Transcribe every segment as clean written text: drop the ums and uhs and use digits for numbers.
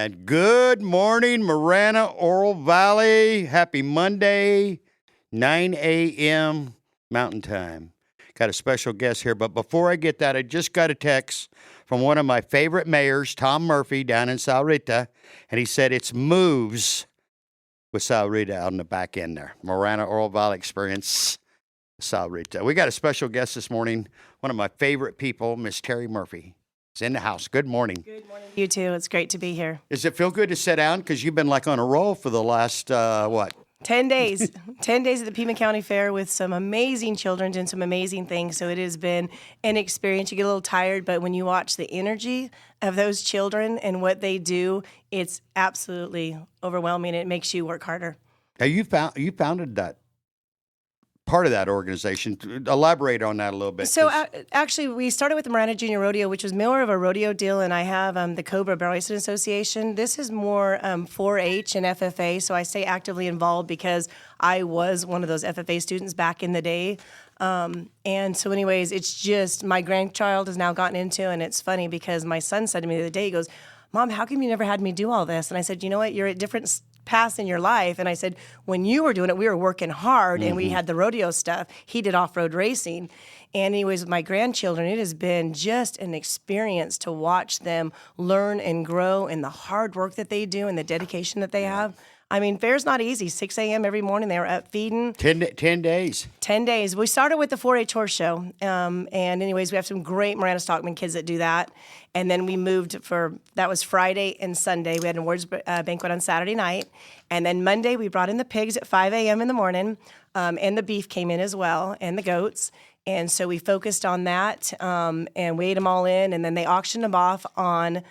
And good morning, Marana Oro Valley. Happy Monday, 9 a.m. Mountain Time. Got a special guest here, but before I get that, I just got a text from one of my favorite mayors, Tom Murphy, down in Sahuarita, and he said it's moves with Sahuarita out in the back end there. Marana Oro Valley Experience, Sahuarita. We got a special guest this morning, one of my favorite people, Miss Teri Murphy. Is in the house. Good morning. Good morning. You too. It's great to be here. Does it feel good to sit down? Because you've been like on a roll for the last, 10 days. 10 days at the Pima County Fair with some amazing children doing some amazing things. So it has been an experience. You get a little tired, but when you watch the energy of those children and what they do, it's absolutely overwhelming. It makes you work harder. Now you founded that part of that organization. Elaborate on that a little bit. So actually, we started with the Marana Junior Rodeo, which was more of a rodeo deal, and I have the Cobra Barrel Racing Association. This is more 4-H and FFA, so I stay actively involved because I was one of those FFA students back in the day. And so anyways, it's just my grandchild has now gotten into, and it's funny because my son said to me the other day, he goes, "Mom, how come you never had me do all this?" And I said, "You know what, you're at different paths in your life." And I said, when you were doing it, we were working hard and we had the rodeo stuff. He did off-road racing. And anyways, with my grandchildren, it has been just an experience to watch them learn and grow and the hard work that they do and the dedication that they have. I mean, fair's not easy. 6 a.m. every morning, they were up feeding. 10 days. 10 days. We started with the 4-H horse show. And anyways, we have some great Marana Stockman kids that do that. And then we moved that was Friday and Sunday. We had an awards banquet on Saturday night. And then Monday, we brought in the pigs at 5 a.m. in the morning. And the beef came in as well, and the goats. And so we focused on that and weighed them all in. And then they auctioned them off on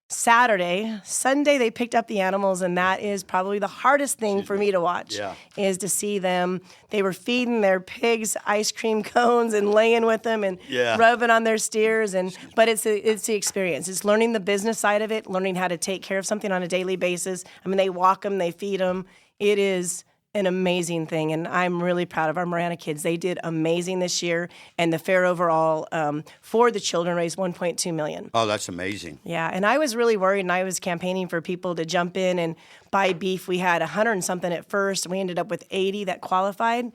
Saturday. Sunday, they picked up the animals, and that is probably the hardest thing for me to watch, is to see them. They were feeding their pigs ice cream cones and laying with them and rubbing on their steers. But it's the experience. It's learning the business side of it, learning how to take care of something on a daily basis. I mean, they walk them, they feed them. It is an amazing thing, and I'm really proud of our Marana kids. They did amazing this year, and the fair overall for the children raised $1.2 million. Oh, that's amazing. Yeah, and I was really worried, and I was campaigning for people to jump in and buy beef. We had 100 and something at first, and we ended up with 80 that qualified.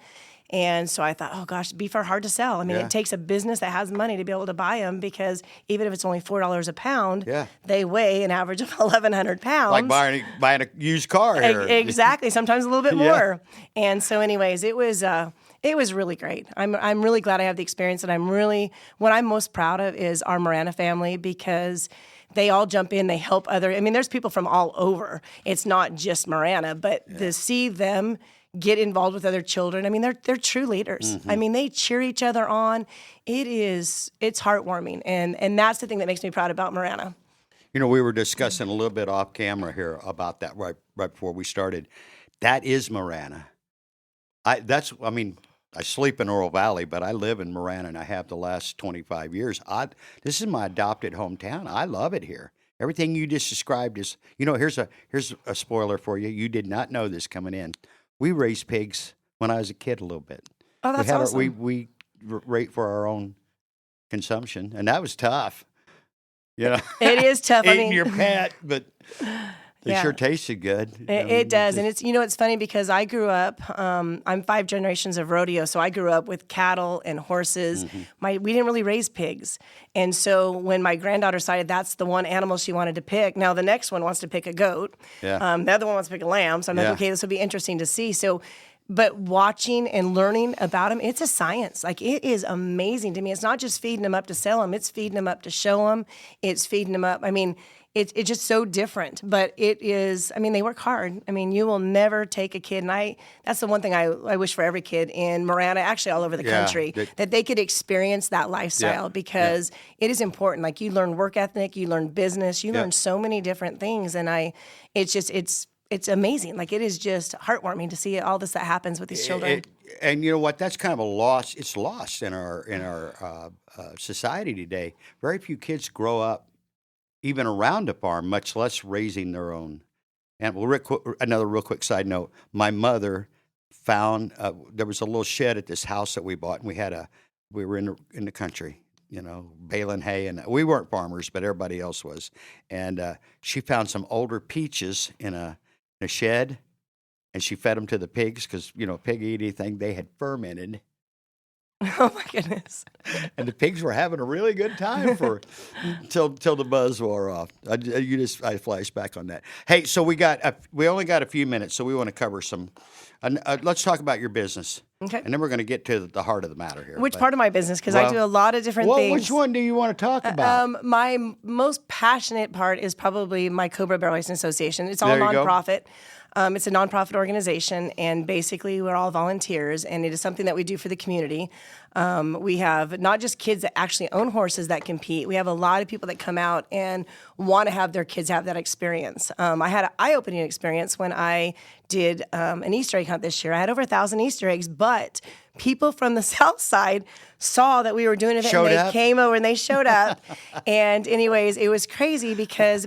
And so I thought, oh gosh, beef are hard to sell. I mean, it takes a business that has money to be able to buy them, because even if it's only $4 a pound, they weigh an average of 1,100 pounds. Like buying a used car here. Exactly, sometimes a little bit more. And so anyways, it was really great. I'm really glad I have the experience, and what I'm most proud of is our Marana family, because they all jump in, they help there's people from all over. It's not just Marana, but to see them get involved with other children. I mean, they're true leaders. I mean, they cheer each other on. It's heartwarming, and that's the thing that makes me proud about Marana. You know, we were discussing a little bit off camera here about that right before we started. That is Marana. I sleep in Oro Valley, but I live in Marana, and I have the last 25 years. This is my adopted hometown. I love it here. Everything you just described is, here's a spoiler for you. You did not know this coming in. We raised pigs when I was a kid a little bit. Oh, that's awesome. We rate for our own consumption, and that was tough. It is tough. Eating your pet, but it sure tasted good. It does, and it's funny because I grew up. I'm 5 generations of rodeo, so I grew up with cattle and horses. We didn't really raise pigs, and so when my granddaughter decided that's the one animal she wanted to pick, now the next one wants to pick a goat. The other one wants to pick a lamb. So I'm like, okay, this will be interesting to see. So, but watching and learning about them, it's a science. Like, it is amazing to me. It's not just feeding them up to sell them; it's feeding them up to show them. It's feeding them up. I mean, it's just so different, but it is, they work hard. I mean, you will never take a kid, and that's the one thing I wish for every kid in Marana, actually all over the country, that they could experience that lifestyle, because it is important. Like, you learn work ethic, you learn business, you learn so many different things, and it's amazing. Like, it is just heartwarming to see all this that happens with these children. And you know what? That's kind of a loss. It's lost in our society today. Very few kids grow up even around a farm, much less raising their own. And another real quick side note: my mother found there was a little shed at this house that we bought, and we were in the country, baling hay, and we weren't farmers, but everybody else was. And she found some older peaches in a shed, and she fed them to the pigs because pig eat anything. They had fermented. Oh my goodness! And the pigs were having a really good time till the buzz wore off. I flashed back on that. Hey, so we only got a few minutes, so we want to cover some. Let's talk about your business. Okay. And then we're going to get to the heart of the matter here. Which part of my business? Because I do a lot of different things. Which one do you want to talk about? My most passionate part is probably my Cobra Barrel Racing Association. It's all There you nonprofit. It's a nonprofit organization, and basically we're all volunteers, and it is something that we do for the community. We have not just kids that actually own horses that compete. We have a lot of people that come out and want to have their kids have that experience. I had an eye-opening experience when I did an Easter egg hunt this year. I had over 1,000 Easter eggs, but people from the south side saw that we were doing it, and they came over and they showed up. And anyways, it was crazy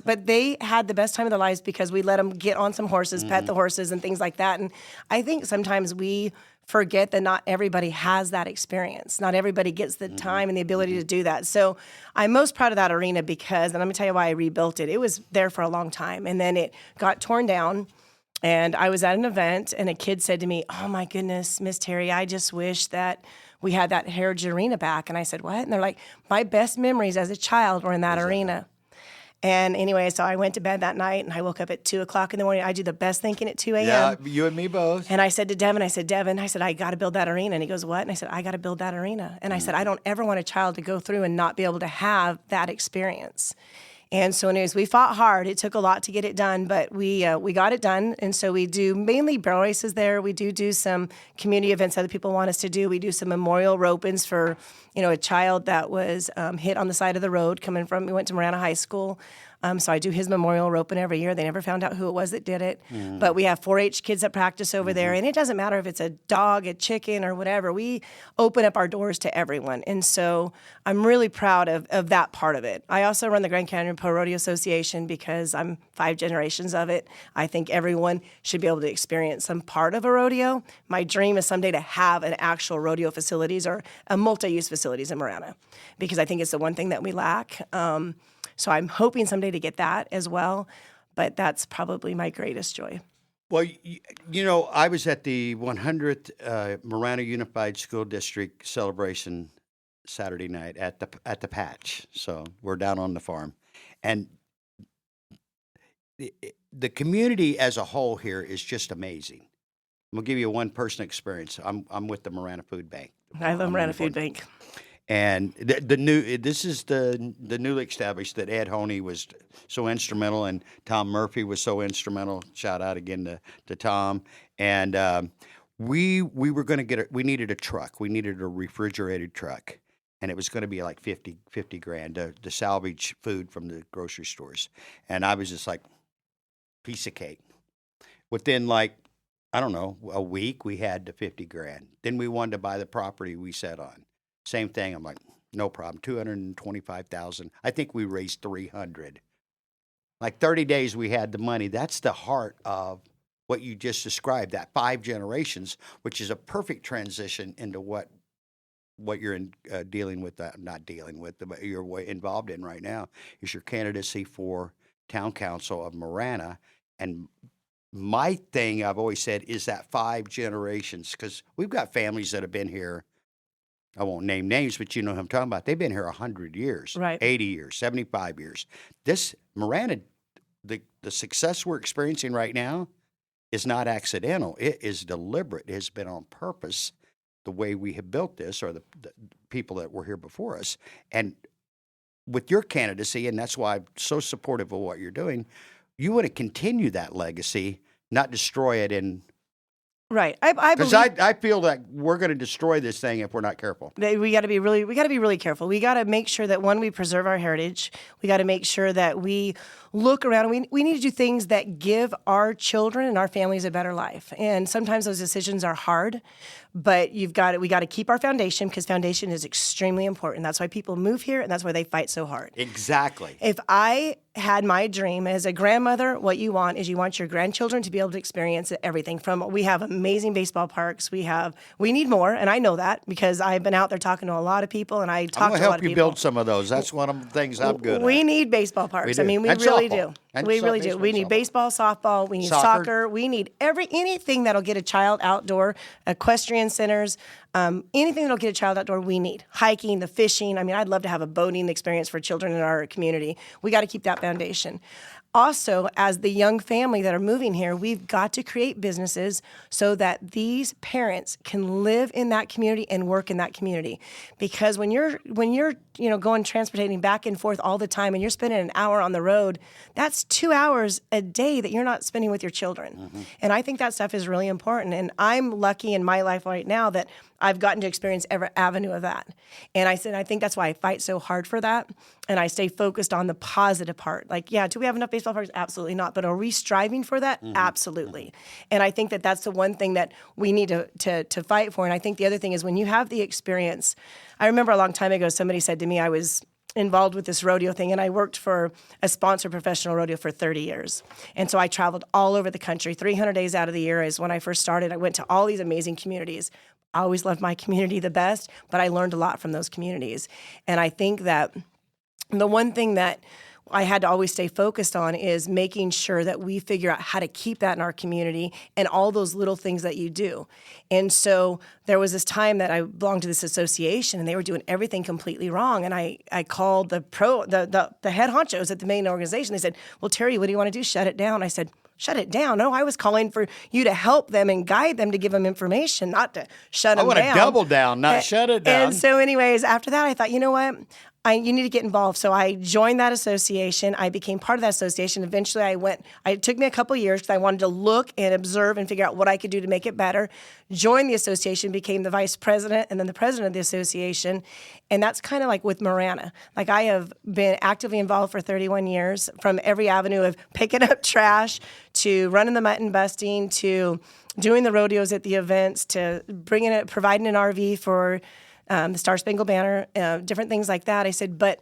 but they had the best time of their lives because we let them get on some horses, pet the horses and things like that. And I think sometimes we forget that not everybody has that experience. Not everybody gets the time and the ability to do that. So I'm most proud of that arena because, and let me tell you why I rebuilt it. It was there for a long time, and then it got torn down. And I was at an event, and a kid said to me, "Oh my goodness, Miss Teri, I just wish that we had that Heritage Arena back." And I said, "What?" And they're like, "My best memories as a child were in that arena." And anyway, so I went to bed that night, and I woke up at 2 o'clock in the morning. I do the best thinking at 2 a.m. Yeah, you and me both. And I said to Devin, "Devin, I got to build that arena." And he goes, "What?" And I said, "I got to build that arena." And I said, "I don't ever want a child to go through and not be able to have that experience." And so anyways, we fought hard. It took a lot to get it done, but we got it done. And so we do mainly barrel races there. We do some community events other people want us to do. We do some memorial rope-ins for, a child that was hit on the side of the road we went to Marana High School. So I do his memorial rope-in every year. They never found out who it was that did it. But we have 4-H kids that practice over there. And it doesn't matter if it's a dog, a chicken, or whatever. We open up our doors to everyone. And so I'm really proud of that part of it. I also run the Grand Canyon Pro Rodeo Association because I'm 5 generations of it. I think everyone should be able to experience some part of a rodeo. My dream is someday to have an actual rodeo facilities or a multi-use facilities in Marana because I think it's the one thing that we lack. So I'm hoping someday to get that as well, but that's probably my greatest joy. Well, I was at the 100th Marana Unified School District celebration Saturday night at the Patch. So we're down on the farm, and the community as a whole here is just amazing. I'm gonna give you a one-person experience. I'm with the Marana Food Bank. I love Marana Food Bank. And this is the newly established that Ed Honey was so instrumental, and Tom Murphy was so instrumental. Shout out again to Tom. And we were going to we needed a truck. We needed a refrigerated truck, and it was going to be like 50 grand to salvage food from the grocery stores. And I was just like, piece of cake. Within I don't know, a week, we had the 50 grand. Then we wanted to buy the property we sat on. Same thing. I'm like, no problem. 225,000. I think we raised 300. 30 days we had the money. That's the heart of what you just described. That 5 generations, which is a perfect transition into what you're dealing with. Not dealing with, but you're involved in right now is your candidacy for Town Council of Marana. And my thing I've always said is that 5 generations, because we've got families that have been here. I won't name names, but you know who I'm talking about. They've been here 100 years, right. 80 years, 75 years. This Marana, the success we're experiencing right now is not accidental. It is deliberate. It has been on purpose, the way we have built this, or the people that were here before us. And with your candidacy, and that's why I'm so supportive of what you're doing, you want to continue that legacy, not destroy it in... Right. I believe, I feel that we're going to destroy this thing if we're not careful. We got to be really careful. We got to make sure that we preserve our heritage. We got to make sure that we look around. We need to do things that give our children and our families a better life. And sometimes those decisions are hard, but we got to keep our foundation because foundation is extremely important. That's why people move here and that's why they fight so hard. Exactly. If I had my dream as a grandmother. What you want is you want your grandchildren to be able to experience everything from, we have amazing baseball parks. We need more. And I know that because I've been out there talking to a lot of people and I talk to a lot of people. I'm going to help you build some of those. That's one of the things I'm good at. We need baseball parks. I mean, we And really softball. do. And We really do. We need baseball, softball. We need soccer. We need anything that'll get a child outdoor, equestrian centers, anything that'll get a child outdoor, we need. Hiking, the fishing. I mean, I'd love to have a boating experience for children in our community. We got to keep that foundation. Also, as the young family that are moving here, we've got to create businesses so that these parents can live in that community and work in that community. Because when you're going transporting back and forth all the time and you're spending an hour on the road, that's 2 hours a day that you're not spending with your children. Mm-hmm. And I think that stuff is really important. And I'm lucky in my life right now that I've gotten to experience every avenue of that. And I think that's why I fight so hard for that. And I stay focused on the positive part. Like, yeah, do we have enough baseball parks? Absolutely not. But are we striving for that? Mm-hmm. Absolutely. And I think that that's the one thing that we need to fight for. And I think the other thing is when you have the experience, I remember a long time ago, somebody said to me, I was involved with this rodeo thing, and I worked for a sponsored professional rodeo for 30 years. And so I traveled all over the country, 300 days out of the year is when I first started. I went to all these amazing communities. I always loved my community the best, but I learned a lot from those communities. And I think that the one thing that I had to always stay focused on is making sure that we figure out how to keep that in our community and all those little things that you do. And so there was this time that I belonged to this association and they were doing everything completely wrong. And I called the head honchos at the main organization. They said, well, Teri, what do you want to do? Shut it down. I said, shut it down. No, I was calling for you to help them and guide them to give them information, not to shut them down. I want to double down, not shut it down. And so anyways, after that, I thought, you know what? You need to get involved. So I joined that association. I became part of that association. Eventually it took me a couple of years because I wanted to look and observe and figure out what I could do to make it better. Joined the association, became the vice president and then the president of the association. And that's kind of like with Marana. Like I have been actively involved for 31 years from every avenue of picking up trash to running the mutton busting to doing the rodeos at the events to providing an RV for the Star Spangled Banner, different things like that. I said, but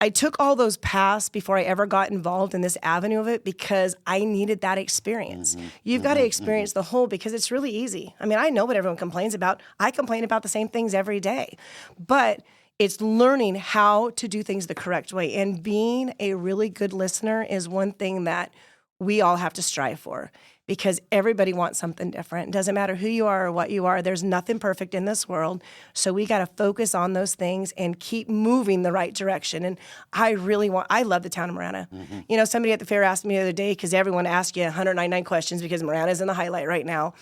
I took all those paths before I ever got involved in this avenue of it because I needed that experience. Mm-hmm. You've got to experience the whole because it's really easy. I mean, I know what everyone complains about. I complain about the same things every day. But it's learning how to do things the correct way. And being a really good listener is one thing that we all have to strive for. Because everybody wants something different. It doesn't matter who you are or what you are. There's nothing perfect in this world. So we got to focus on those things and keep moving the right direction. And I love the town of Marana. Mm-hmm. You know, somebody at the fair asked me the other day, because everyone asked you 199 questions because Marana's in the highlight right now.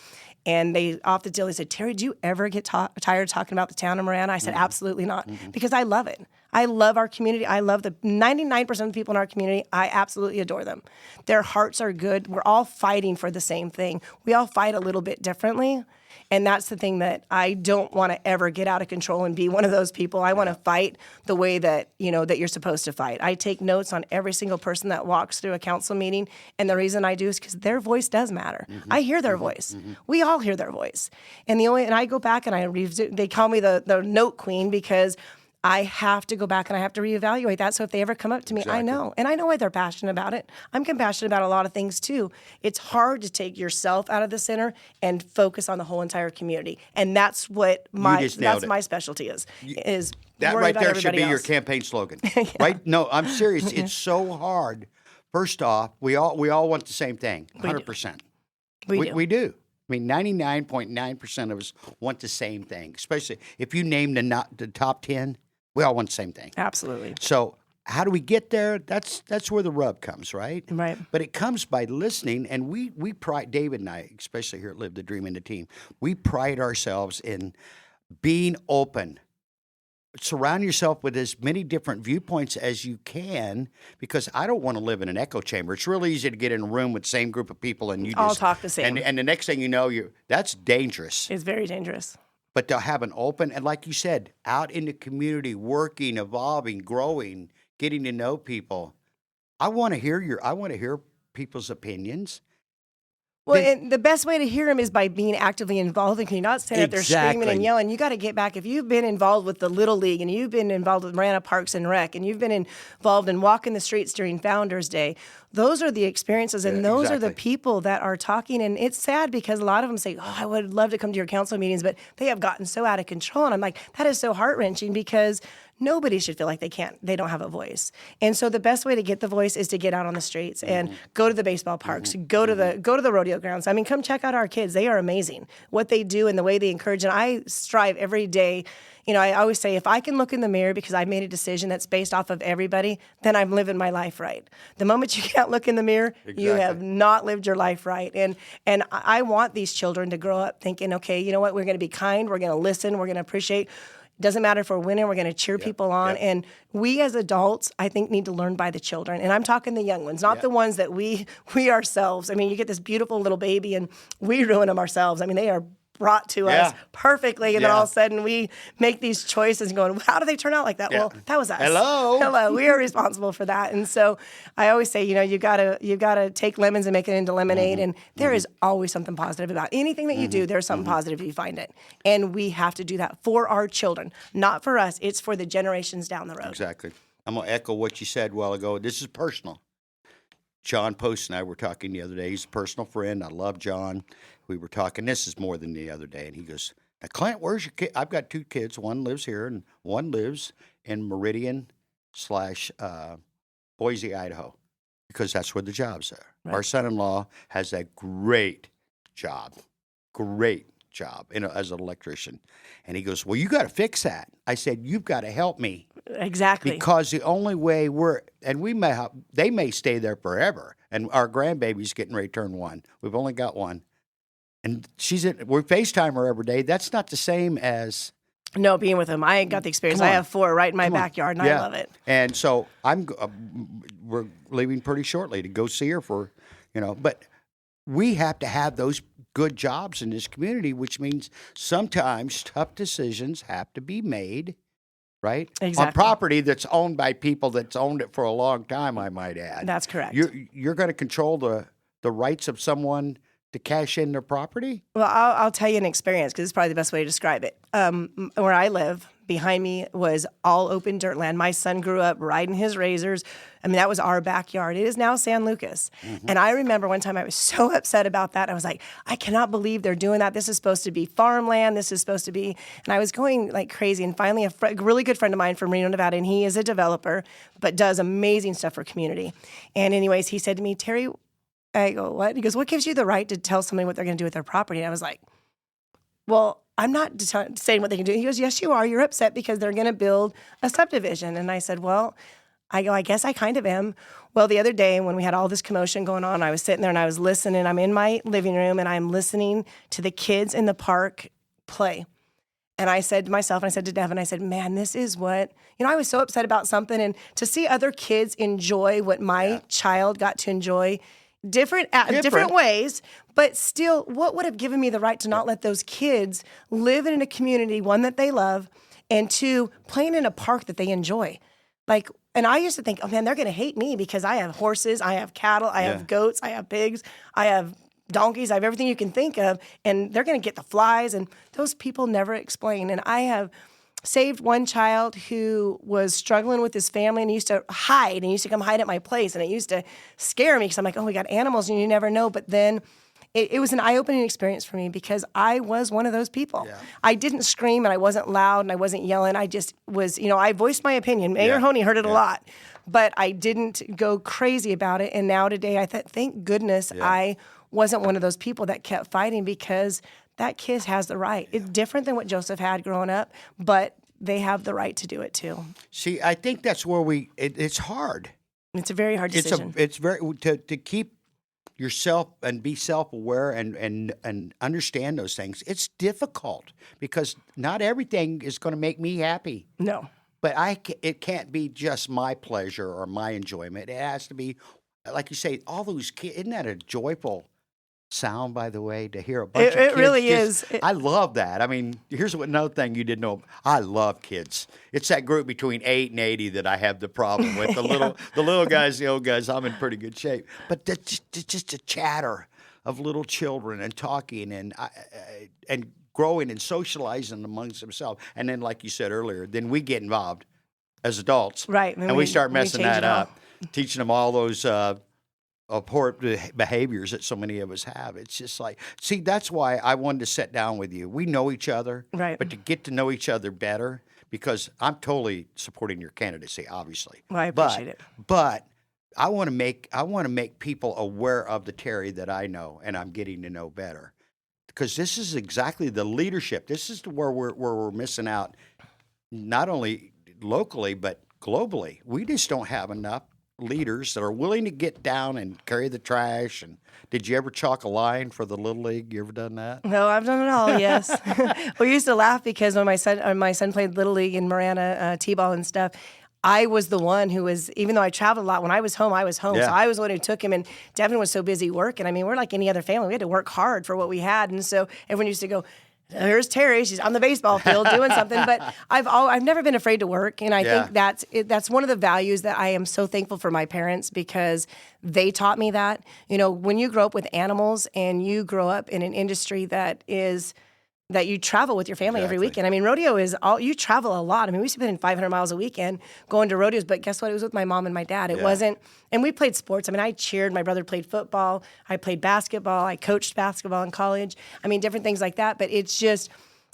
And they off the deal, they said, Teri, do you ever get tired of talking about the town of Marana? I said, absolutely not, because I love it. I love our community. I love the 99% of the people in our community. I absolutely adore them. Their hearts are good. We're all fighting for the same thing. We all fight a little bit differently. And that's the thing that I don't want to ever get out of control and be one of those people. I want to fight the way that, that you're supposed to fight. I take notes on every single person that walks through a council meeting. And the reason I do is because their voice does matter. Mm-hmm. I hear their voice. Mm-hmm. We all hear their voice. And I go back and they call me the note queen because I have to go back and I have to reevaluate that. So if they ever come up to me, I know. And I know why they're passionate about it. I'm compassionate about a lot of things too. It's hard to take yourself out of the center and focus on the whole entire community. And that's what my specialty is that right there should be your campaign slogan. Yeah. Right? No, I'm serious. It's so hard. First off, we all want the same thing, 100%. We do. I mean, 99.9% of us want the same thing, especially if you name the top 10, we all want the same thing. Absolutely. So how do we get there? That's where the rub comes, right? Right. But it comes by listening, and we pride, David and I, especially here at Live the Dream in the team, we pride ourselves in being open. Surround yourself with as many different viewpoints as you can, because I don't want to live in an echo chamber. It's really easy to get in a room with the same group of people and you all talk the same. And the next thing you know, that's dangerous. It's very dangerous. But to have an open, and like you said, out in the community, working, evolving, growing, getting to know people. I want to hear people's opinions. Well, and the best way to hear them is by being actively involved. And can you not stand up there screaming and yelling? You got to get back. If you've been involved with the Little League and you've been involved with Marana Parks and Rec and you've been involved in walking the streets during Founders Day, those are the experiences and those are the people that are talking. And it's sad because a lot of them say, oh, I would love to come to your council meetings, but they have gotten so out of control. And I'm like, that is so heart-wrenching because nobody should feel like they don't have a voice. And so the best way to get the voice is to get out on the streets and go to the baseball parks, go to the rodeo grounds. I mean, come check out our kids. They are amazing. What they do and the way they encourage. And I strive every day. You know, I always say, if I can look in the mirror because I made a decision that's based off of everybody, then I'm living my life right. The moment you can't look in the mirror, you have not lived your life right. And I want these children to grow up thinking, okay, you know what? We're going to be kind. We're going to listen. We're going to appreciate. Doesn't matter if we're winning, we're going to cheer people on. And we as adults, I think, need to learn by the children. And I'm talking the young ones, not the ones that we ourselves. I mean, you get this beautiful little baby and we ruin them ourselves. I mean, they are brought to us perfectly. And then all of a sudden we make these choices and going, how do they turn out like that? Well, that was us. Hello. We are responsible for that. And so I always say, you know, you gotta take lemons and make it into lemonade. And there is always something positive about anything that you do. There's something positive if you find it. And we have to do that for our children, not for us. It's for the generations down the road. Exactly. I'm going to echo what you said a while ago. This is personal. John Post and I were talking the other day. He's a personal friend. I love John. We were talking. This is more than the other day. And he goes, now, Clint, where's your kid? I've got two kids. One lives here and one lives in Meridian / Boise, Idaho, because that's where the jobs are. Right. Our son-in-law has a great job as an electrician. And he goes, well, you got to fix that. I said, you've got to help me. Exactly. Because the only way they may stay there forever. And our grandbaby's getting ready to turn 1. We've only got one. And we FaceTime her every day. That's not the same as... No, being with them. I ain't got the experience. I have 4 right in my backyard, and I love it. And so we're leaving pretty shortly to go see her for, but we have to have those good jobs in this community, which means sometimes tough decisions have to be made, right? Exactly. On property that's owned by people that's owned it for a long time, I might add. That's correct. You're going to control the rights of someone to cash in their property? Well, I'll tell you an experience because it's probably the best way to describe it. Where I live, behind me was all open dirt land. My son grew up riding his razors. I mean, that was our backyard. It is now San Lucas. Mm-hmm. And I remember one time I was so upset about that. I was like, I cannot believe they're doing that. This is supposed to be farmland. This is supposed to be... And I was going like crazy. And finally, a really good friend of mine from Reno, Nevada, and he is a developer, but does amazing stuff for community. And anyways, he said to me, Teri... I go, what? He goes, what gives you the right to tell somebody what they're going to do with their property? And I was like, well, I'm not saying what they can do. He goes, yes, you are. You're upset because they're going to build a subdivision. And I said, well, I guess I kind of am. Well, the other day when we had all this commotion going on, I was sitting there and I was listening. I'm in my living room and I'm listening to the kids in the park play. And I said to myself, and I said to Devin, I said, man, this is what, I was so upset about something. And to see other kids enjoy what my child got to enjoy different ways, but still, what would have given me the right to not let those kids live in a community, one, that they love, and 2, playing in a park that they enjoy? Like, and I used to think, oh man, they're going to hate me because I have horses, I have cattle, I have goats, I have pigs, I have donkeys, I have everything you can think of, and they're going to get the flies, and those people never explain. And I have saved one child who was struggling with his family and he used to hide and he used to come hide at my place. And it used to scare me because I'm like, oh, we got animals and you never know. But then it was an eye-opening experience for me because I was one of those people. Yeah. I didn't scream and I wasn't loud and I wasn't yelling. I just was, I voiced my opinion. Mayor Honey heard it a lot, but I didn't go crazy about it. And now today I thought, thank goodness I wasn't one of those people that kept fighting because that kid has the right. It's different than what Joseph had growing up, but they have the right to do it too. See, I think that's where it's hard. It's a very hard decision. It's very to keep yourself and be self-aware and understand those things. It's difficult because not everything is going to make me happy. No. But it can't be just my pleasure or my enjoyment. It has to be, like you say, all those kids. Isn't that a joyful sound, by the way, to hear a bunch of kids? It really is. I love that. I mean, here's another thing you didn't know. I love kids. It's that group between 8 and 80 that I have the problem with. The little guys, the old guys, I'm in pretty good shape. But just a chatter, of little children and talking and growing and socializing amongst themselves. And then, like you said earlier, then we get involved as adults, Right. and we start messing change that it all. up, teaching them all those abhorrent behaviors that so many of us have. It's just like, see, that's why I wanted to sit down with you. We know each other, Right. but to get to know each other better, because I'm totally supporting your candidacy, obviously. Well, I appreciate it. But I want to make people aware of the Teri that I know and I'm getting to know better, because this is exactly the leadership. This is where we're missing out, not only locally but globally. We just don't have enough leaders that are willing to get down and carry the trash. And did you ever chalk a line for the Little League? You ever done that? No, I've done it all. Yes, we used to laugh because when my son played Little League in Marana T-ball and stuff. I was the one who was, even though I traveled a lot, when I was home. Yeah. So I was the one who took him, and Devin was so busy working. I mean, we're like any other family. We had to work hard for what we had. And so everyone used to go, here's Teri. She's on the baseball field doing something. But I've never been afraid to work. And I think that's one of the values that I am so thankful for my parents, because they taught me that. You know, when you grow up with animals and you grow up in an industry that you travel with your family every weekend. I mean, rodeo is you travel a lot. I mean, we used to put in 500 miles a weekend going to rodeos, but guess what? It was with my mom and my dad. It wasn't, and we played sports. I mean, I cheered. My brother played football. I played basketball. I coached basketball in college. I mean, different things like that. But it's just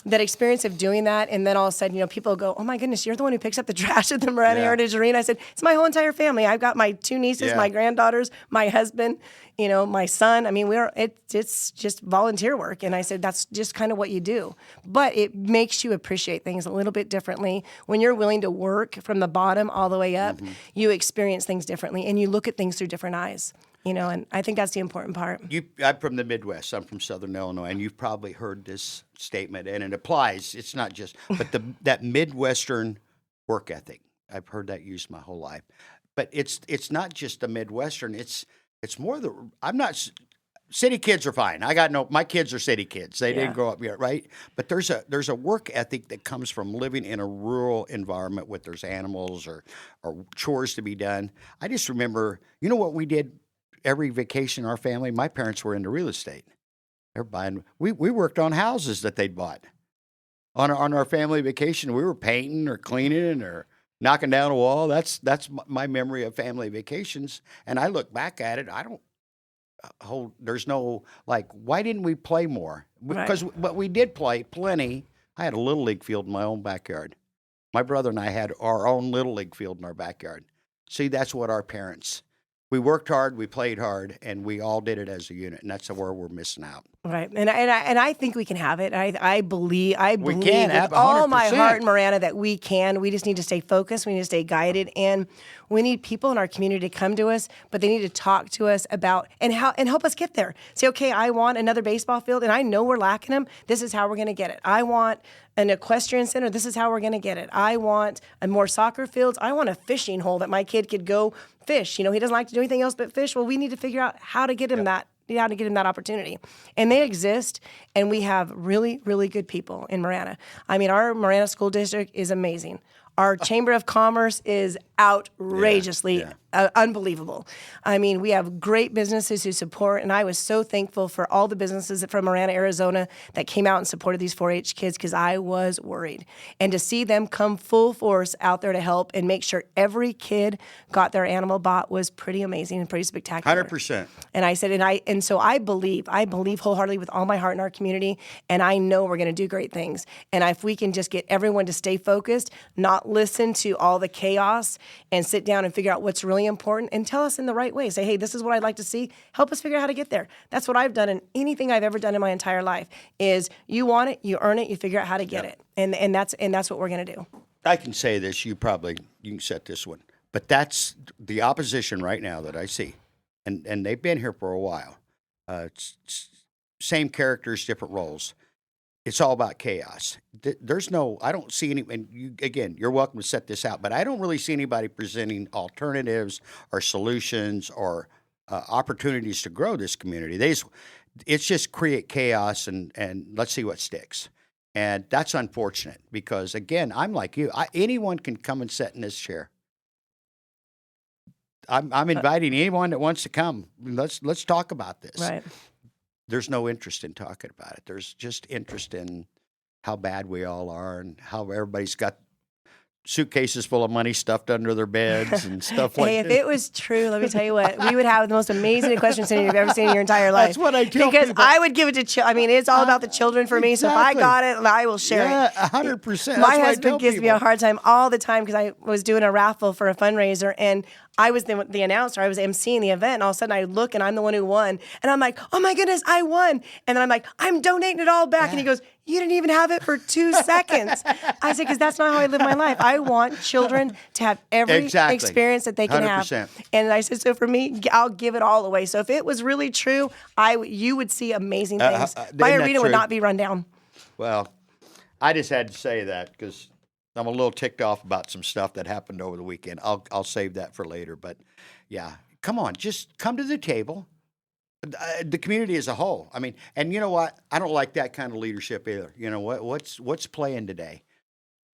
that experience of doing that. And then all of a sudden, you know, people go, oh my goodness, you're the one who picks up the trash at the Marana Heritage Arena. I said, it's my whole entire family. I've got my 2 nieces, my granddaughters, my husband, you know, my son. I mean, it's just volunteer work. And I said, that's just kind of what you do. But it makes you appreciate things a little bit differently. When you're willing to work from the bottom all the way up, you experience things differently and you look at things through different eyes. You know, and I think that's the important part. I'm from the Midwest. I'm from Southern Illinois, and you've probably heard this statement, and it applies. It's not just, but that Midwestern work ethic. I've heard that used my whole life, but it's not just the Midwestern. It's more city kids are fine. My kids are city kids. They didn't grow up here, right? But there's a work ethic that comes from living in a rural environment with there's animals or chores to be done. I just remember, you know what we did every vacation in our family? My parents were into real estate. They're buying. We worked on houses that they'd bought. On our family vacation, we were painting or cleaning or knocking down a wall. That's my memory of family vacations. And I look back at it, I don't hold. There's no like, why didn't we play more? But we did play plenty. I had a little league field in my own backyard. My brother and I had our own little league field in our backyard. See, that's what our parents. We worked hard, we played hard, and we all did it as a unit, and that's where we're missing out. Right, and I think we can have it. I believe we can with all my heart, Marana, that we can. We just need to stay focused. We need to stay guided, and we need people in our community to come to us, but they need to talk to us about and help us get there. Say, okay, I want another baseball field, and I know we're lacking them. This is how we're going to get it. I want an equestrian center. This is how we're going to get it. I want more soccer fields. I want a fishing hole that my kid could go fish. You know, he doesn't like to do anything else but fish. Well, we need to figure out how to get him that. How to get him that opportunity. And they exist, and we have really, really good people in Marana. I mean, our Marana School District is amazing. Our Chamber of Commerce is outrageously unbelievable. I mean, we have great businesses who support, and I was so thankful for all the businesses from Marana, Arizona that came out and supported these 4-H kids because I was worried. And to see them come full force out there to help and make sure every kid got their animal bought was pretty amazing and pretty spectacular. 100%. And I said, and so I believe wholeheartedly with all my heart in our community, and I know we're going to do great things. And if we can just get everyone to stay focused, not listen to all the chaos, and sit down and figure out what's really important and tell us in the right way. Say, hey, this is what I'd like to see. Help us figure out how to get there. That's what I've done in anything I've ever done in my entire life is you want it, you earn it, you figure out how to get it. And that's what we're going to do. I can say this, you can set this one, but that's the opposition right now that I see. And they've been here for a while. Same characters, different roles. It's all about chaos. I don't see any, and you're welcome to set this out, but I don't really see anybody presenting alternatives or solutions or opportunities to grow this community. It's just create chaos and let's see what sticks. And that's unfortunate because, again, I'm like you. Anyone can come and sit in this chair. I'm inviting anyone that wants to come. Let's talk about this. Right. there's no interest in talking about it. There's just interest in how bad we all are and how everybody's got suitcases full of money stuffed under their beds and stuff like Hey, if that. it was true, let me tell you what, we would have the most amazing equestrian center you've ever seen in your entire life. That's what I tell because people. I would give it to children. I mean, it's all about the children for me. So if I Exactly. got it, I will share Yeah, it. 100%. My husband gives me a hard time all the time because I was doing a raffle for a fundraiser and I was the announcer. I was emceeing the event. And all of a sudden I look and I'm the one who won. And I'm like, oh my goodness, I won. And then I'm like, I'm donating it all back. And he goes, you didn't even have it for 2 seconds. I said, because that's not how I live my life. I want children to have every experience that they can 100%. have. And I said, so for me, I'll give it all away. So if it was really true, you would see amazing things. My arena would not be run down. Well, I just had to say that because I'm a little ticked off about some stuff that happened over the weekend. I'll save that for later. But yeah, come on, just come to the table. The community as a whole. I mean, and you know what? I don't like that kind of leadership either. You know what's playing today?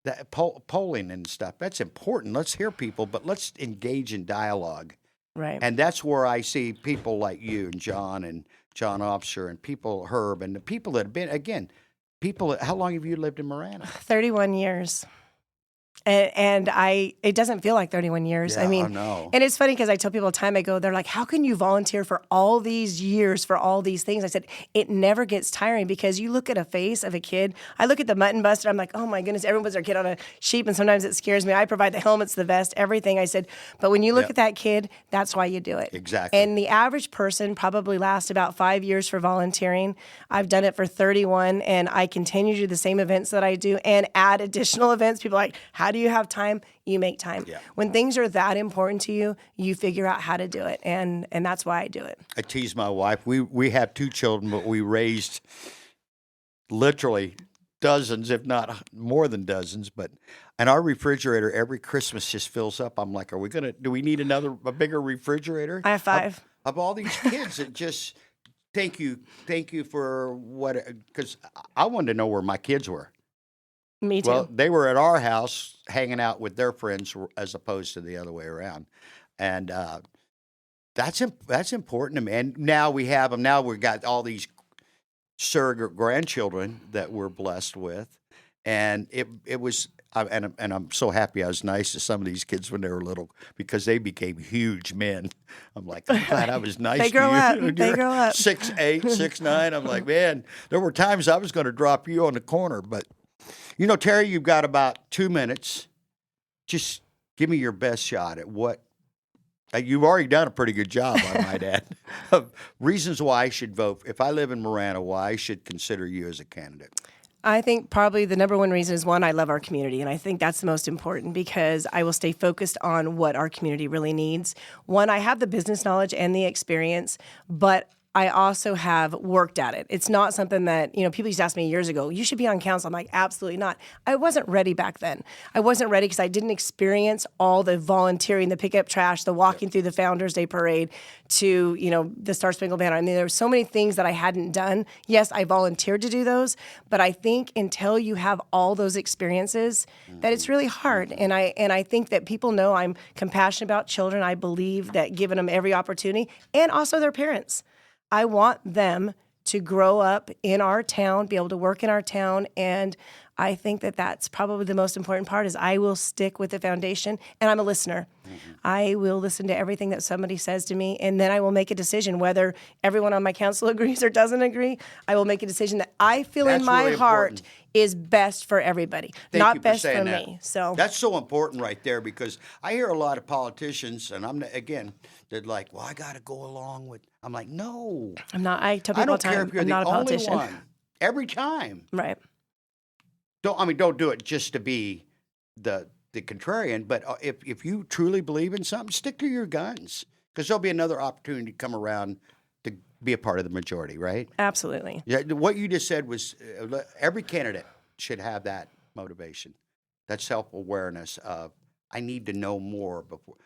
That polling and stuff. That's important. Let's hear people, but let's engage in dialogue. Right. And that's where I see people like you and John Officer and people, Herb, and the people that have been, again, people. How long have you lived in Marana? 31 years. And it doesn't feel like 31 years. Yeah, I mean, I know. And it's funny because I tell people all the time, I go, they're like, how can you volunteer for all these years for all these things? I said, it never gets tiring because you look at a face of a kid. I look at the mutton buster. I'm like, oh my goodness, everyone puts their kid on a sheep. And sometimes it scares me. I provide the helmets, the vest, everything. I said, but when you look at that kid, that's why you do it. Exactly. And the average person probably lasts about 5 years for volunteering. I've done it for 31 and I continue to do the same events that I do and add additional events. People are like, how do you have time? You make time. Yeah. When things are that important to you, you figure out how to do it. And that's why I do it. I tease my wife. We have 2 children, but we raised literally dozens, if not more than dozens. And our refrigerator every Christmas just fills up. I'm like, do we need a bigger refrigerator? I have 5. Of all these kids that just, thank you for what, because I wanted to know where my kids were. Me too. Well, they were at our house hanging out with their friends as opposed to the other way around. And that's important to me. And now we have them. Now we've got all these surrogate grandchildren that we're blessed with. And it was, and I'm so happy I was nice to some of these kids when they were little because they became huge men. I'm like, I'm glad I was nice to you. They grow up. 6'8", 6'9". I'm like, man, there were times I was going to drop you on the corner, but you know, Teri, you've got about 2 minutes. Just give me your best shot at what you've already done a pretty good job, I might add, of reasons why I should vote. If I live in Marana, why I should consider you as a candidate. I think probably the number one reason is, one, I love our community. And I think that's the most important because I will stay focused on what our community really needs. One, I have the business knowledge and the experience, but I also have worked at it. It's not something that, people used to ask me years ago, you should be on council. I'm like, absolutely not. I wasn't ready back then. I wasn't ready because I didn't experience all the volunteering, the pick up trash, the walking through the Founders Day parade to, the Star Spangled Banner. I mean, there were so many things that I hadn't done. Yes, I volunteered to do those, but I think until you have all those experiences, that it's really hard. And I think that people know I'm compassionate about children. I believe that giving them every opportunity and also their parents. I want them to grow up in our town, be able to work in our town, and I think that that's probably the most important part is I will stick with the foundation, and I'm a listener. Mm-hmm. I will listen to everything that somebody says to me, and then I will make a decision. Whether everyone on my council agrees or doesn't agree, I will make a decision that I feel in my really heart important. Is best for everybody, not best for me. So that's so important right there because I hear a lot of politicians, and they're like, "Well, I got to go along with." I'm like, "No, I'm not." I tell people all the time, if you're I'm not a only politician. one. Every time, Right? Don't do it just to be the contrarian. But if you truly believe in something, stick to your guns because there'll be another opportunity to come around to be a part of the majority, right? Absolutely. Yeah, what you just said was every candidate should have that motivation, that self-awareness of I need to know more before.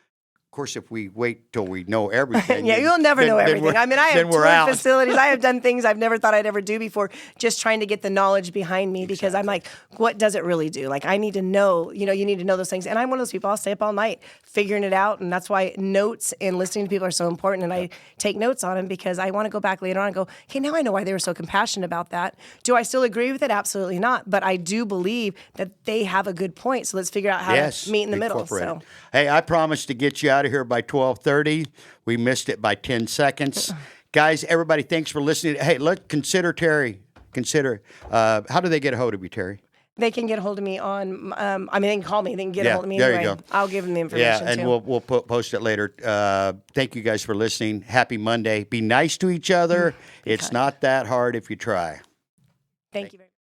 course, if we wait till we know everything, Yeah, you'll never know everything. I mean, I have then we're toured out. facilities. I have done things I've never thought I'd ever do before, just trying to get the knowledge behind me because I'm like, what does it really do? Like, I need to know, you need to know those things. And I'm one of those people, I'll stay up all night figuring it out. And that's why notes and listening to people are so important. And I take notes on them because I want to go back later on and go, okay, now I know why they were so compassionate about that. Do I still agree with it? Absolutely not. But I do believe that they have a good point. So let's figure out how to meet in the middle. So, hey, I promised to get you out of here by 12:30. We missed it by 10 seconds. Guys, everybody, thanks for listening. Hey, consider Teri. How do they get a hold of you, Teri? They can get a hold of me on, they can call me. They can get a hold of me there anyway. you go. I'll give them the information, Yeah, and too. we'll post it later. Thank you guys for listening. Happy Monday. Be nice to each other. It's not that hard if you try. Thank you very much.